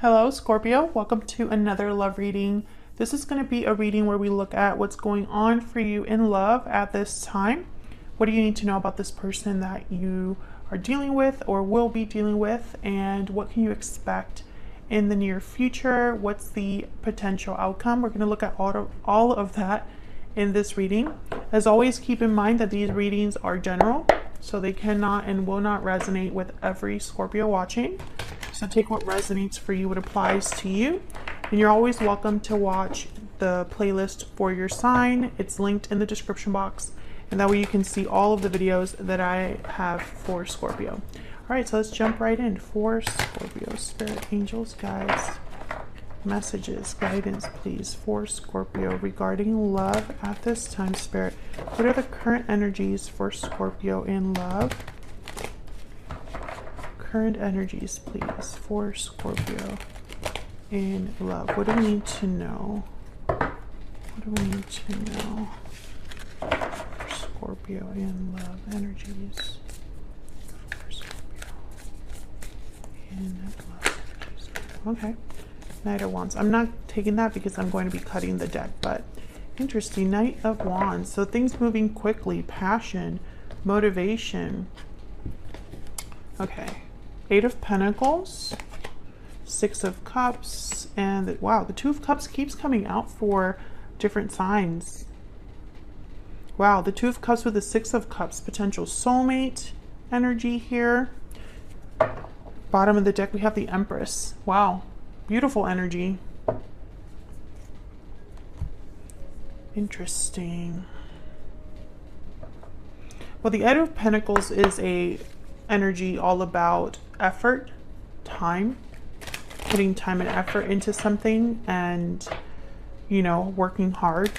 Hello, Scorpio. Welcome to another love reading. This is going to be a reading where we look at what's going on for you in love at this time. What do you need to know about this person that you are dealing with or will be dealing with? And what can you expect in the near future? What's the potential outcome? We're going to look at all of that in this reading. As always, keep in mind that these readings are general, so they cannot and will not resonate with every Scorpio watching. So take what resonates for you, what applies to you. And you're always welcome to watch the playlist for your sign. It's linked in the description box. And that way you can see all of the videos that I have for Scorpio. All right, so let's jump right in. For Scorpio, spirit, angels, guides, messages, guidance, please, for Scorpio regarding love at this time, spirit. What are the current energies for Scorpio in love? Current energies, please, for Scorpio in love. What do we need to know? What do we need to know for Scorpio in love? Energies for Scorpio in love. Okay. Knight of Wands. I'm not taking that because I'm going to be cutting the deck, but interesting. Knight of Wands. So things moving quickly, passion, motivation. Okay. Eight of Pentacles, Six of Cups, and wow, the Two of Cups keeps coming out for different signs. Wow, the Two of Cups with the Six of Cups, potential soulmate energy here. Bottom of the deck, we have the Empress. Wow, beautiful energy. Interesting. Well, the Eight of Pentacles is a energy all about effort, time, putting time and effort into something and, you know, working hard.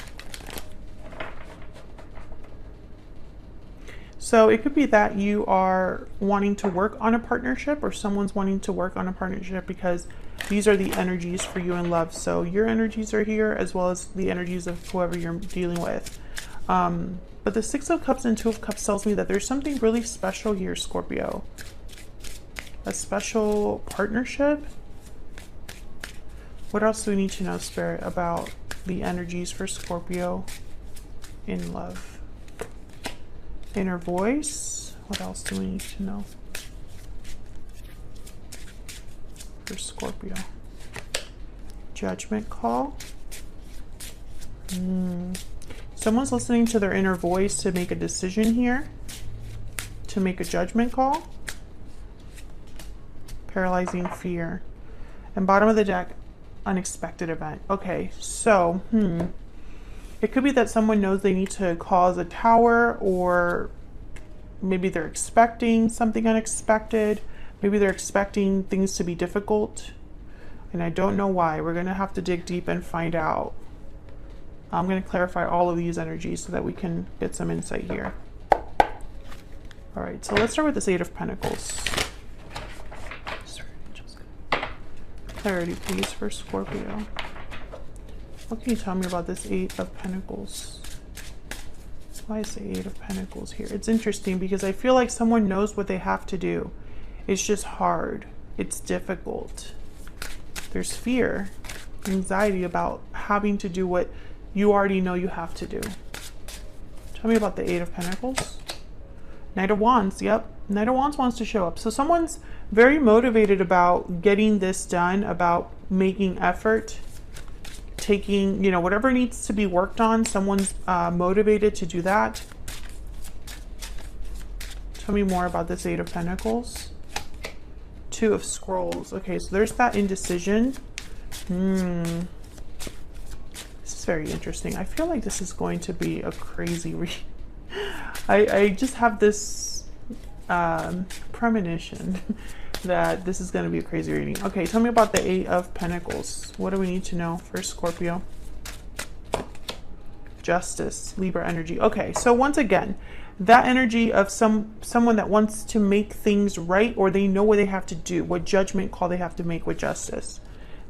So it could be that you are wanting to work on a partnership or someone's wanting to work on a partnership because these are the energies for you in love. So your energies are here as well as the energies of whoever you're dealing with. But the Six of Cups and Two of Cups tells me that there's something really special here, Scorpio. A special partnership. What else do we need to know, Spirit, about the energies for Scorpio in love? Inner voice. What else do we need to know for Scorpio? Judgment call. Someone's listening to their inner voice to make a decision here, to make a judgment call. Paralyzing fear. And bottom of the deck, unexpected event. Okay, so, it could be that someone knows they need to cause a tower, or maybe they're expecting something unexpected. Maybe they're expecting things to be difficult, and I don't know why. We're going to have to dig deep and find out. I'm going to clarify all of these energies so that we can get some insight here. All right, so let's start with this Eight of Pentacles. Clarity, please, for Scorpio. What can you tell me about this Eight of Pentacles? Why is the Eight of Pentacles here? It's interesting because I feel like someone knows what they have to do. It's just hard. It's difficult. There's fear, anxiety about having to do what you already know you have to do. Tell me about the Eight of Pentacles. Knight of Wands. Yep. Knight of Wands wants to show up. So someone's very motivated about getting this done, about making effort, taking, you know, whatever needs to be worked on. Someone's motivated to do that. Tell me more about this Eight of Pentacles. Two of Scrolls. Okay, so there's that indecision. This is very interesting. I feel like this is going to be a crazy read. I just have this premonition that this is going to be a crazy reading. Okay, tell me about the Eight of Pentacles. What do we need to know for Scorpio? Justice, Libra energy. Okay, so once again, that energy of someone that wants to make things right, or they know what they have to do, what judgment call they have to make with justice.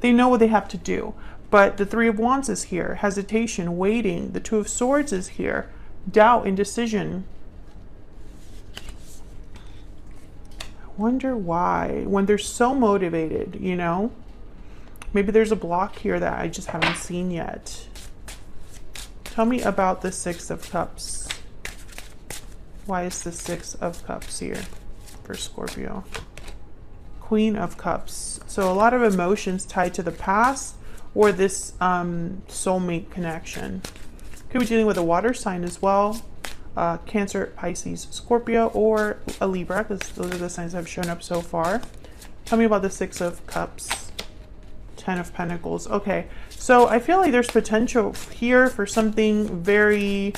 They know what they have to do. But the Three of Wands is here. Hesitation, waiting. The Two of Swords is here. Doubt, indecision. I wonder why. When they're so motivated, you know? Maybe there's a block here that I just haven't seen yet. Tell me about the Six of Cups. Why is the Six of Cups here for Scorpio? Queen of Cups. So a lot of emotions tied to the past or this soulmate connection. Could be dealing with a water sign as well. Cancer, Pisces, Scorpio, or a Libra, because those are the signs that have shown up so far. Tell me about the Six of Cups. Ten of Pentacles. Okay, so I feel like there's potential here for something very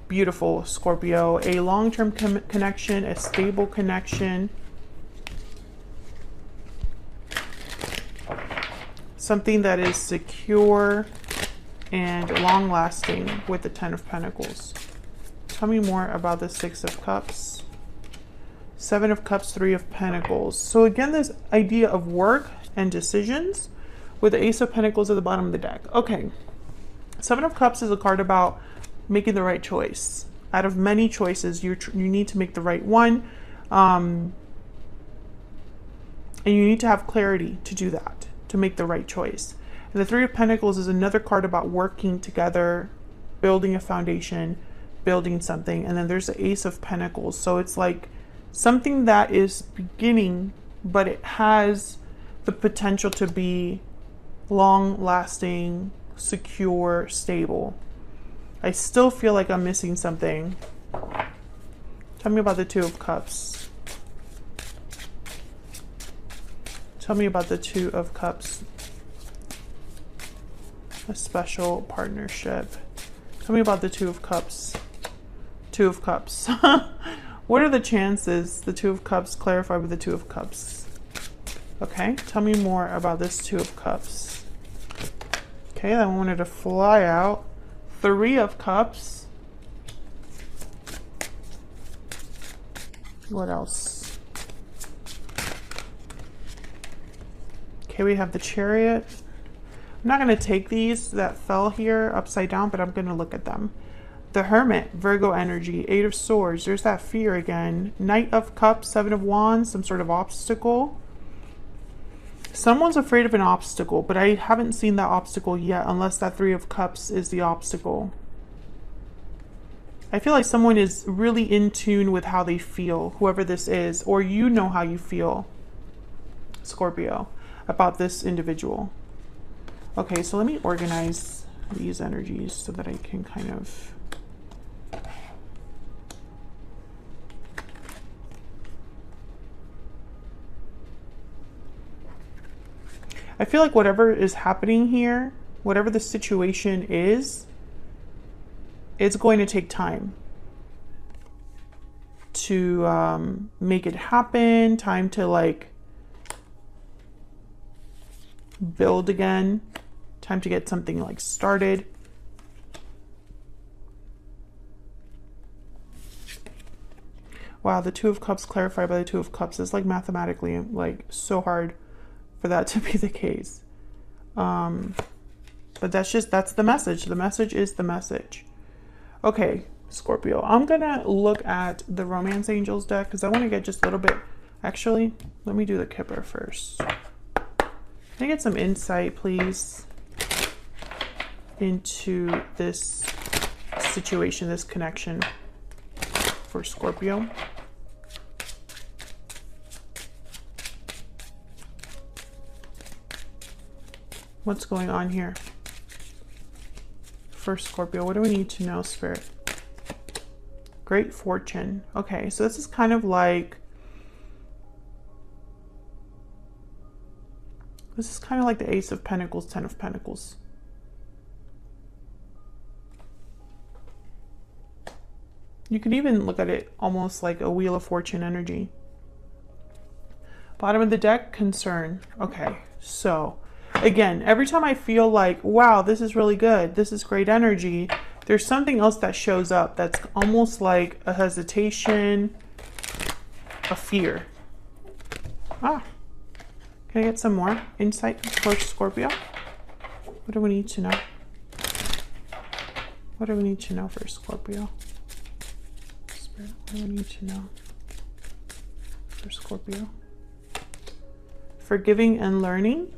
beautiful, Scorpio. A long-term connection, a stable connection. Something that is secure and long-lasting with the Ten of Pentacles. Tell me more about the Six of Cups. Seven of Cups, Three of Pentacles. So again, this idea of work and decisions with the Ace of Pentacles at the bottom of the deck. Okay, Seven of Cups is a card about making the right choice. Out of many choices, you need to make the right one. And you need to have clarity to do that, to make the right choice. And the Three of Pentacles is another card about working together, building a foundation, building something. And then there's the Ace of Pentacles. So it's like something that is beginning, but it has the potential to be long-lasting, secure, stable. I still feel like I'm missing something. Tell me about the Two of Cups. Tell me about the Two of Cups. A special partnership. Tell me about the Two of Cups. Two of Cups. What are the chances the Two of Cups clarify with the Two of Cups? Okay, tell me more about this Two of Cups. Okay, I wanted to fly out. Three of Cups. What else? Okay, we have the Chariot. I'm not going to take these that fell here upside down, but I'm going to look at them. The Hermit, Virgo energy. Eight of Swords. There's that fear again. Knight of Cups, Seven of Wands, some sort of obstacle. Someone's afraid of an obstacle, but I haven't seen that obstacle yet, unless that Three of Cups is the obstacle. I feel like someone is really in tune with how they feel, whoever this is, or you know how you feel, Scorpio, about this individual. Okay, so let me organize these energies so that I can kind of... I feel like whatever is happening here, whatever the situation is, it's going to take time to make it happen, time to like build again, time to get something like started. Wow, the Two of Cups clarified by the Two of Cups is like mathematically like so hard for that to be the case. But that's the message. The message is the message. Okay, Scorpio, I'm gonna look at the Romance Angels deck because I want to get just a little bit. Actually, let me do the Kipper first. Can I get some insight, please, into this situation, this connection for Scorpio? What's going on here for Scorpio? What do we need to know, Spirit? Great fortune. Okay, so this is kind of like... This is kind of like the Ace of Pentacles, Ten of Pentacles. You could even look at it almost like a Wheel of Fortune energy. Bottom of the deck, concern. Okay, so... Again, every time I feel like, wow, this is really good, this is great energy, there's something else that shows up that's almost like a hesitation, a fear. Ah, can I get some more insight for Scorpio? What do we need to know? What do we need to know for Scorpio? Spirit, what do we need to know for Scorpio? Forgiving and learning.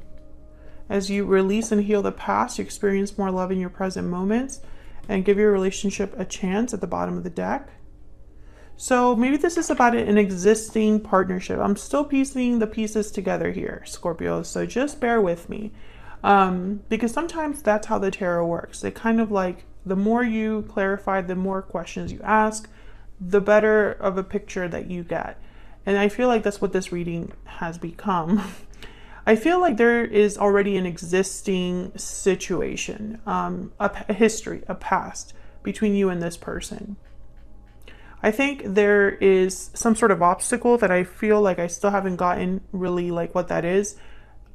As you release and heal the past, you experience more love in your present moments and give your relationship a chance at the bottom of the deck. So maybe this is about an existing partnership. I'm still piecing the pieces together here, Scorpio, so just bear with me. Because sometimes that's how the tarot works. It kind of like, the more you clarify, the more questions you ask, the better of a picture that you get. And I feel like that's what this reading has become. I feel like there is already an existing situation, a history, a past between you and this person. I think there is some sort of obstacle that I feel like I still haven't gotten really like what that is.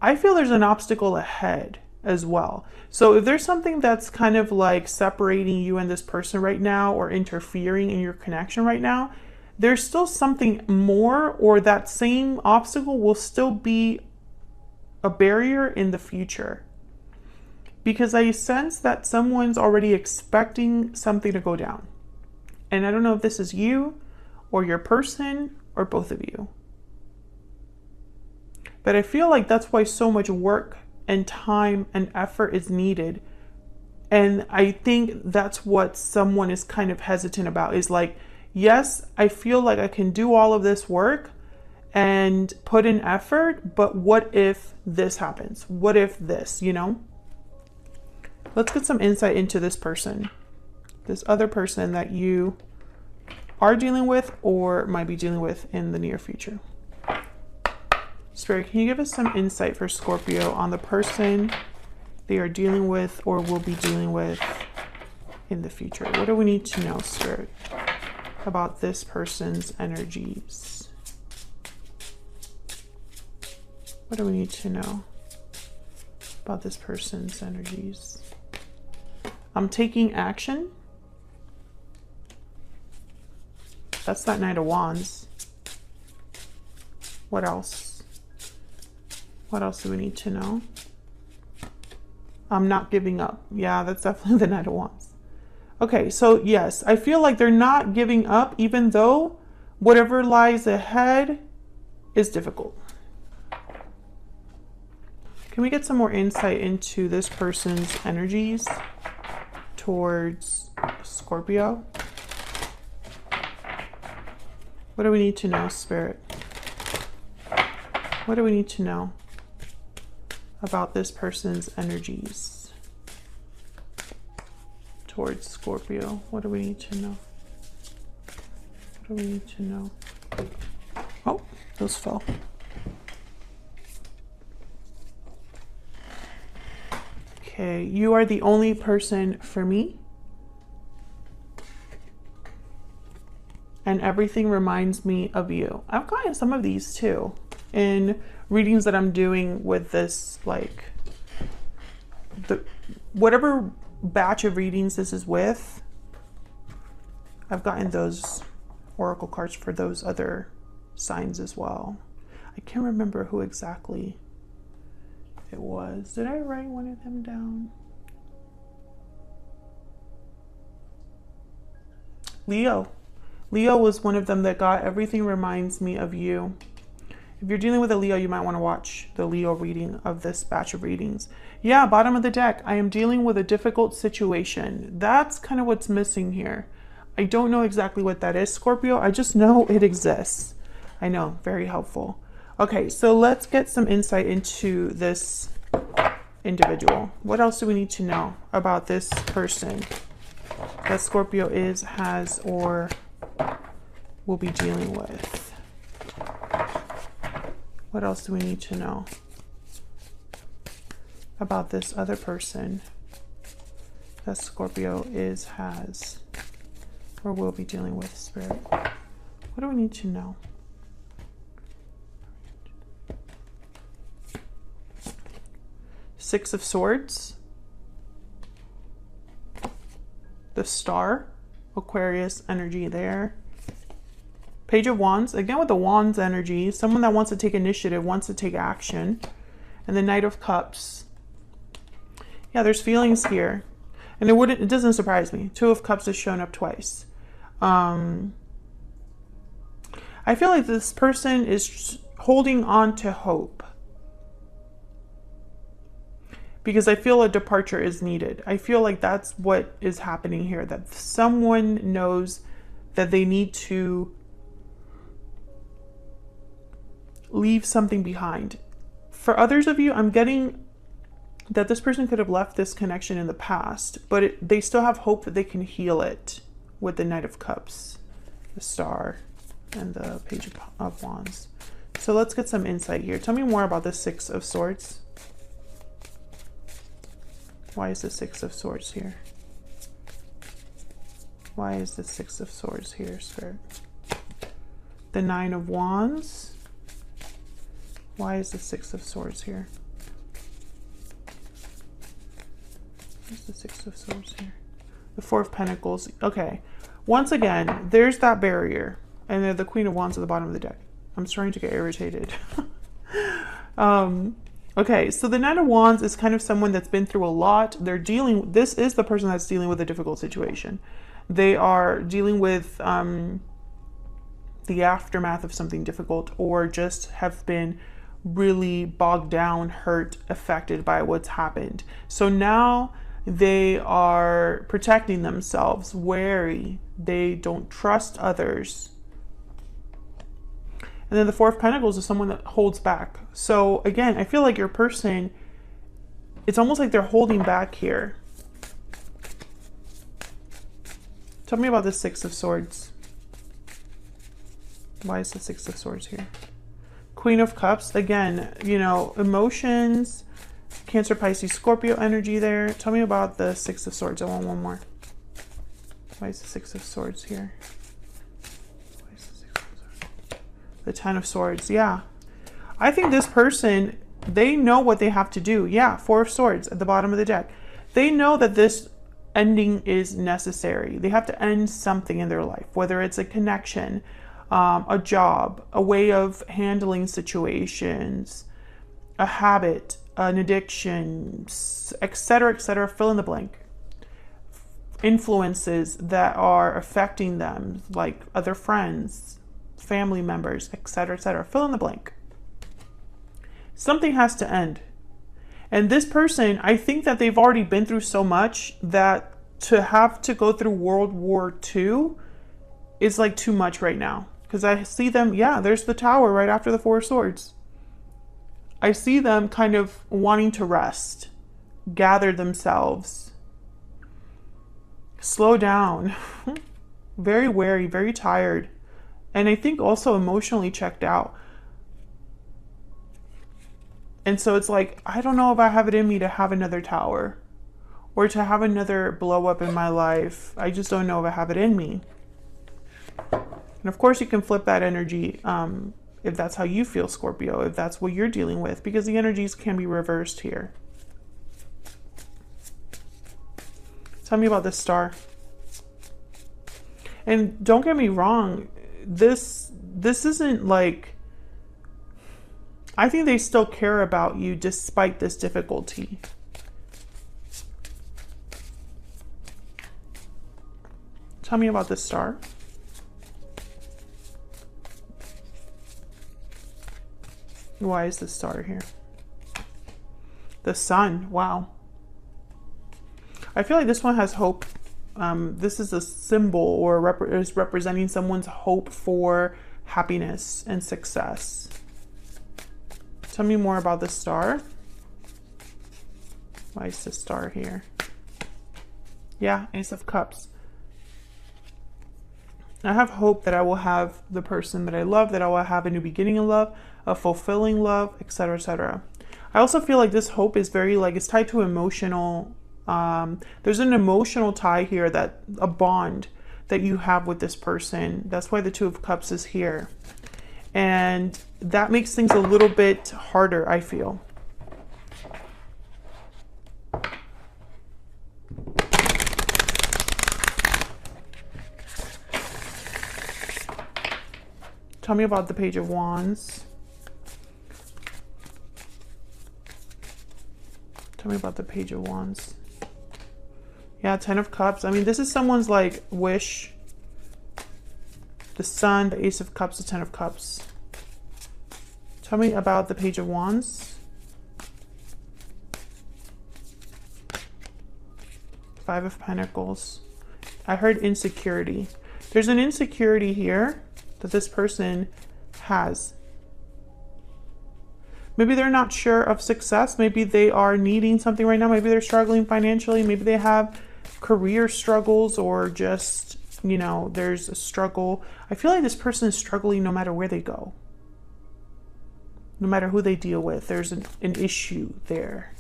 I feel there's an obstacle ahead as well. So if there's something that's kind of like separating you and this person right now or interfering in your connection right now, there's still something more, or that same obstacle will still be a barrier in the future. Because I sense that someone's already expecting something to go down. And I don't know if this is you or your person or both of you. But I feel like that's why so much work and time and effort is needed. And I think that's what someone is kind of hesitant about, is like, yes, I feel like I can do all of this work and put in effort, but what if this happens? What if this, you know? Let's get some insight into this person. This other person that you are dealing with or might be dealing with in the near future. Spirit, can you give us some insight for Scorpio on the person they are dealing with or will be dealing with in the future? What do we need to know, Spirit, about this person's energies? What do we need to know about this person's energies? I'm taking action. That's that Knight of Wands. What else? What else do we need to know? I'm not giving up. Yeah, that's definitely the Knight of Wands. Okay, so yes, I feel like they're not giving up, even though whatever lies ahead is difficult. Can we get some more insight into this person's energies towards Scorpio? What do we need to know, Spirit? What do we need to know about this person's energies towards Scorpio? What do we need to know? What do we need to know? Oh, those fell. Okay, you are the only person for me. And everything reminds me of you. I've gotten some of these too in readings that I'm doing with this, like, whatever batch of readings this is with. I've gotten those oracle cards for those other signs as well. I can't remember who exactly it was. Did I write one of them down? Leo. Leo was one of them that got everything reminds me of you. If you're dealing with a Leo, you might want to watch the Leo reading of this batch of readings. Yeah, bottom of the deck, I am dealing with a difficult situation. That's kind of what's missing here. I don't know exactly what that is, Scorpio. I just know it exists. I know, very helpful. Okay, so let's get some insight into this individual. What else do we need to know about this person that Scorpio is, has, or will be dealing with? What else do we need to know about this other person that Scorpio is, has, or will be dealing with, Spirit? What do we need to know? Six of Swords, the Star, Aquarius energy there. Page of Wands, again with the Wands energy, someone that wants to take initiative, wants to take action. And the Knight of Cups. Yeah, there's feelings here. And it doesn't surprise me. Two of Cups has shown up twice. I feel like this person is holding on to hope. because I feel a departure is needed. I feel like that's what is happening here, that someone knows that they need to leave something behind. For others of you, I'm getting that this person could have left this connection in the past, but they still have hope that they can heal it with the Knight of Cups, the Star, and the Page of Wands. So let's get some insight here. Tell me more about the Six of Swords. Why is the Six of Swords here? Why is the Six of Swords here, Spirit? The Nine of Wands. Why is the Six of Swords here? Where's the Six of Swords here? The Four of Pentacles. Okay. Once again, there's that barrier. And then the Queen of Wands at the bottom of the deck. I'm starting to get irritated. Okay, so the Nine of Wands is kind of someone that's been through a lot. This is the person that's dealing with a difficult situation. They are dealing with the aftermath of something difficult, or just have been really bogged down, hurt, affected by what's happened. So now they are protecting themselves, wary. They don't trust others. And then the Four of Pentacles is someone that holds back. So again, I feel like your person, it's almost like they're holding back here. Tell me about the Six of Swords. Why is the Six of Swords here? Queen of Cups, again, you know, emotions, Cancer, Pisces, Scorpio energy there. Tell me about the Six of Swords. I want one more. Why is the Six of Swords here? The Ten of Swords, yeah. I think this person, they know what they have to do. Yeah, Four of Swords at the bottom of the deck. They know that this ending is necessary. They have to end something in their life, whether it's a connection, a job, a way of handling situations, a habit, an addiction, etc., fill in the blank. Influences that are affecting them, like other friends, family members, etc., fill in the blank. Something has to end. And this person, I think that they've already been through so much that to have to go through World War II is like too much right now. Because I see them, yeah, there's the Tower right after the Four of Swords. I see them kind of wanting to rest, gather themselves, slow down, very wary, very tired. And I think also emotionally checked out. And so it's like, I don't know if I have it in me to have another tower or to have another blow up in my life. I just don't know if I have it in me. And of course you can flip that energy if that's how you feel, Scorpio, if that's what you're dealing with, because the energies can be reversed here. Tell me about this Star. And don't get me wrong, this isn't like, I think they still care about you despite this difficulty. Tell me about this Star. Why is the Star here? The Sun, wow. I feel like this one has hope. This is a symbol, or is representing someone's hope for happiness and success. Tell me more about the Star. Why is the Star here? Yeah, Ace of Cups. I have hope that I will have the person that I love, that I will have a new beginning in love, a fulfilling love, etc., etc. I also feel like this hope is very, like, it's tied to emotional. There's an emotional tie here, that a bond that you have with this person. That's why the Two of Cups is here. And that makes things a little bit harder, I feel. Tell me about the Page of Wands. Tell me about the Page of Wands. Yeah, Ten of Cups. I mean, this is someone's like wish. The Sun, the Ace of Cups, the Ten of Cups. Tell me about the Page of Wands. Five of Pentacles. I heard insecurity. There's an insecurity here that this person has. Maybe they're not sure of success. Maybe they are needing something right now. Maybe they're struggling financially. Maybe they have career struggles, or just, you know, there's a struggle. I feel like this person is struggling no matter where they go. No matter who they deal with, there's an issue there.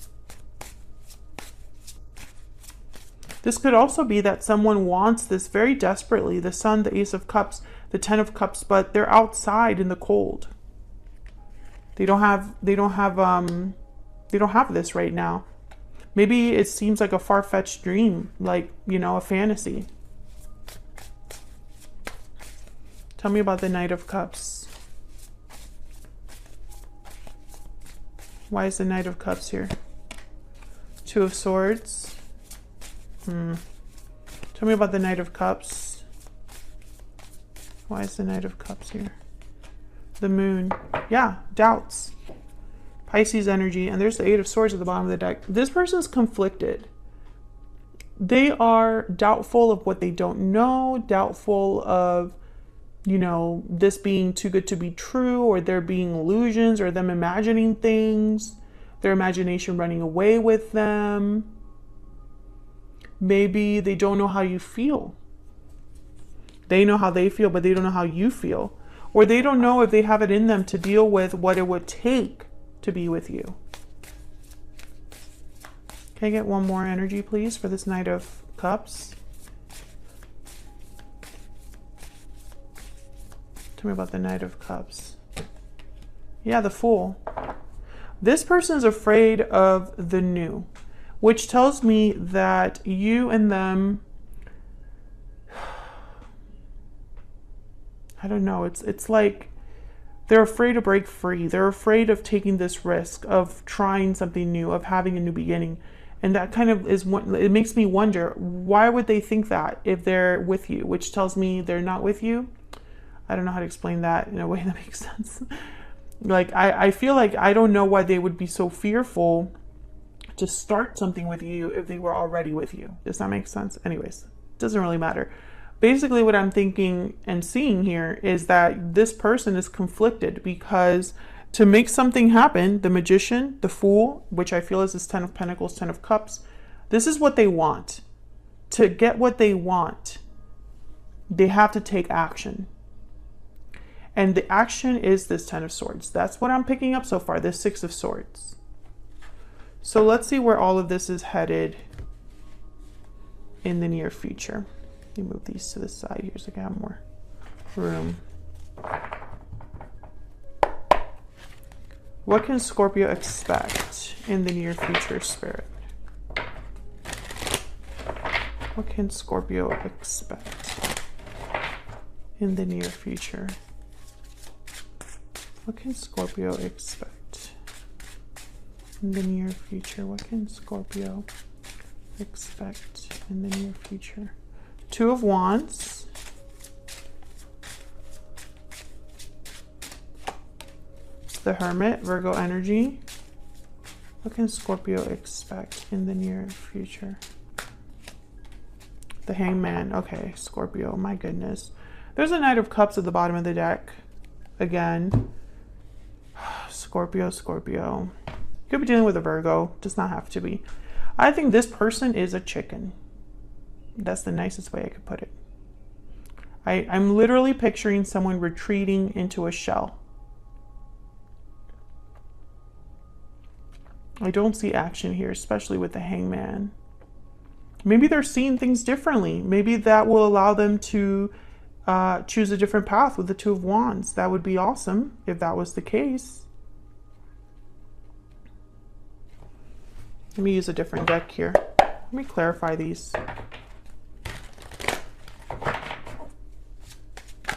This could also be that someone wants this very desperately. The Sun, the Ace of Cups, the Ten of Cups, but they're outside in the cold. They don't have this right now. Maybe it seems like a far-fetched dream, like, you know, a fantasy. Tell me about the Knight of Cups. Why is the Knight of Cups here? Two of Swords. Tell me about the Knight of Cups. Why is the Knight of Cups here? The Moon. Yeah, doubts. Pisces energy. And there's the Eight of Swords at the bottom of the deck. This person's conflicted. They are doubtful of what they don't know. Doubtful of, you know, this being too good to be true, or there being illusions, or them imagining things. Their imagination running away with them. Maybe they don't know how you feel. They know how they feel, but they don't know how you feel. Or they don't know if they have it in them to deal with what it would take to be with you. Can I get one more energy, please, for this Knight of Cups? Tell me about the Knight of Cups. Yeah, the Fool. This person is afraid of the new, which tells me that you and them, I don't know, it's like they're afraid to break free. They're afraid of taking this risk of trying something new, of having a new beginning. And that kind of is what it makes me wonder, why would they think that if they're with you, which tells me they're not with you? I don't know how to explain that in a way that makes sense. Like, I feel like I don't know why they would be so fearful to start something with you if they were already with you. Does that make sense? Anyways, doesn't really matter. Basically, what I'm thinking and seeing here is that this person is conflicted, because to make something happen, the Magician, the Fool, which I feel is this Ten of Pentacles, Ten of Cups, this is what they want. To get what they want, they have to take action. And the action is this Ten of Swords. That's what I'm picking up so far, this Six of Swords. So let's see where all of this is headed in the near future. Let me move these to the side here so I can have more room. What can Scorpio expect in the near future, Spirit? What can Scorpio expect in the near future? What can Scorpio expect in the near future? What can Scorpio expect in the near future? Two of Wands. The Hermit, Virgo energy. What can Scorpio expect in the near future? The Hangman. Okay, Scorpio, my goodness. There's a Knight of Cups at the bottom of the deck. Again. Scorpio, Scorpio. You could be dealing with a Virgo. Does not have to be. I think this person is a chicken. That's the nicest way I could put it. I'm literally picturing someone retreating into a shell. I don't see action here, especially with the Hangman. Maybe they're seeing things differently. Maybe that will allow them to choose a different path with the Two of Wands. That would be awesome if that was the case. Let me use a different deck here. Let me clarify these.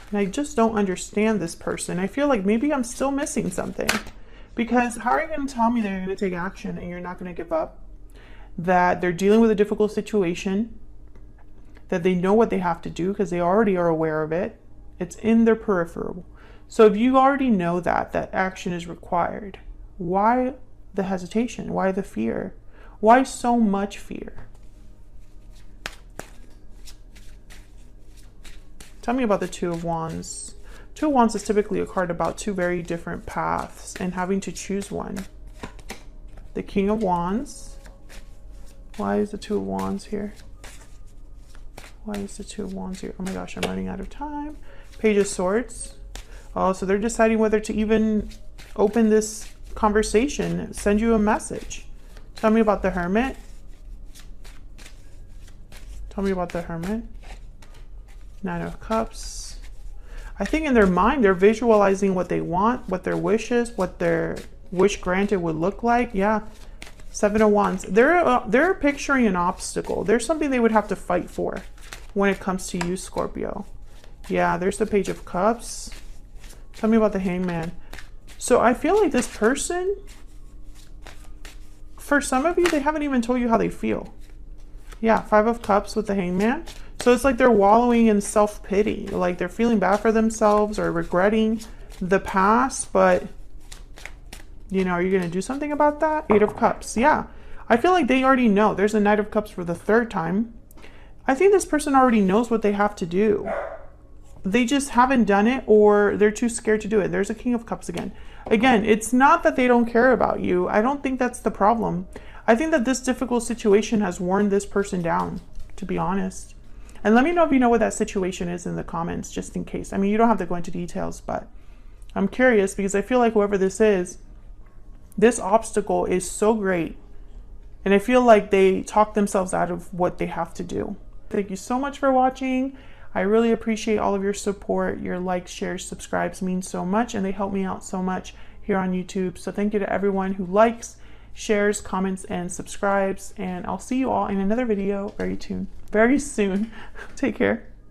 And I just don't understand this person. I feel like maybe I'm still missing something. Because how are you going to tell me they're going to take action and you're not going to give up? That they're dealing with a difficult situation. That they know what they have to do because they already are aware of it. It's in their peripheral. So if you already know that action is required, why the hesitation? Why the fear? Why so much fear? Tell me about the Two of Wands. Two of Wands is typically a card about two very different paths and having to choose one. The King of Wands. Why is the Two of Wands here? Why is the Two of Wands here? Oh my gosh, I'm running out of time. Page of Swords. Oh, so they're deciding whether to even open this conversation, send you a message. Tell me about the Hermit. Tell me about the Hermit. Nine of Cups. I think in their mind, they're visualizing what they want, what their wish is, what their wish granted would look like. Yeah. Seven of Wands. They're picturing an obstacle. There's something they would have to fight for when it comes to you, Scorpio. Yeah, there's the Page of Cups. Tell me about the Hangman. So I feel like this person, for some of you, they haven't even told you how they feel. Yeah, Five of Cups with the Hangman. So it's like they're wallowing in self-pity. Like they're feeling bad for themselves or regretting the past. But, you know, are you going to do something about that? Eight of Cups. Yeah, I feel like they already know. There's a Knight of Cups for the third time. I think this person already knows what they have to do. They just haven't done it, or they're too scared to do it. There's a King of Cups again. Again, it's not that they don't care about you. I don't think that's the problem. I think that this difficult situation has worn this person down, to be honest. And let me know if you know what that situation is in the comments, just in case. I mean, you don't have to go into details, but I'm curious because I feel like whoever this is, this obstacle is so great. And I feel like they talk themselves out of what they have to do. Thank you so much for watching. I really appreciate all of your support. Your likes, shares, subscribes mean so much, and they help me out so much here on YouTube. So thank you to everyone who likes, shares, comments, and subscribes. And I'll see you all in another video very soon. Take care.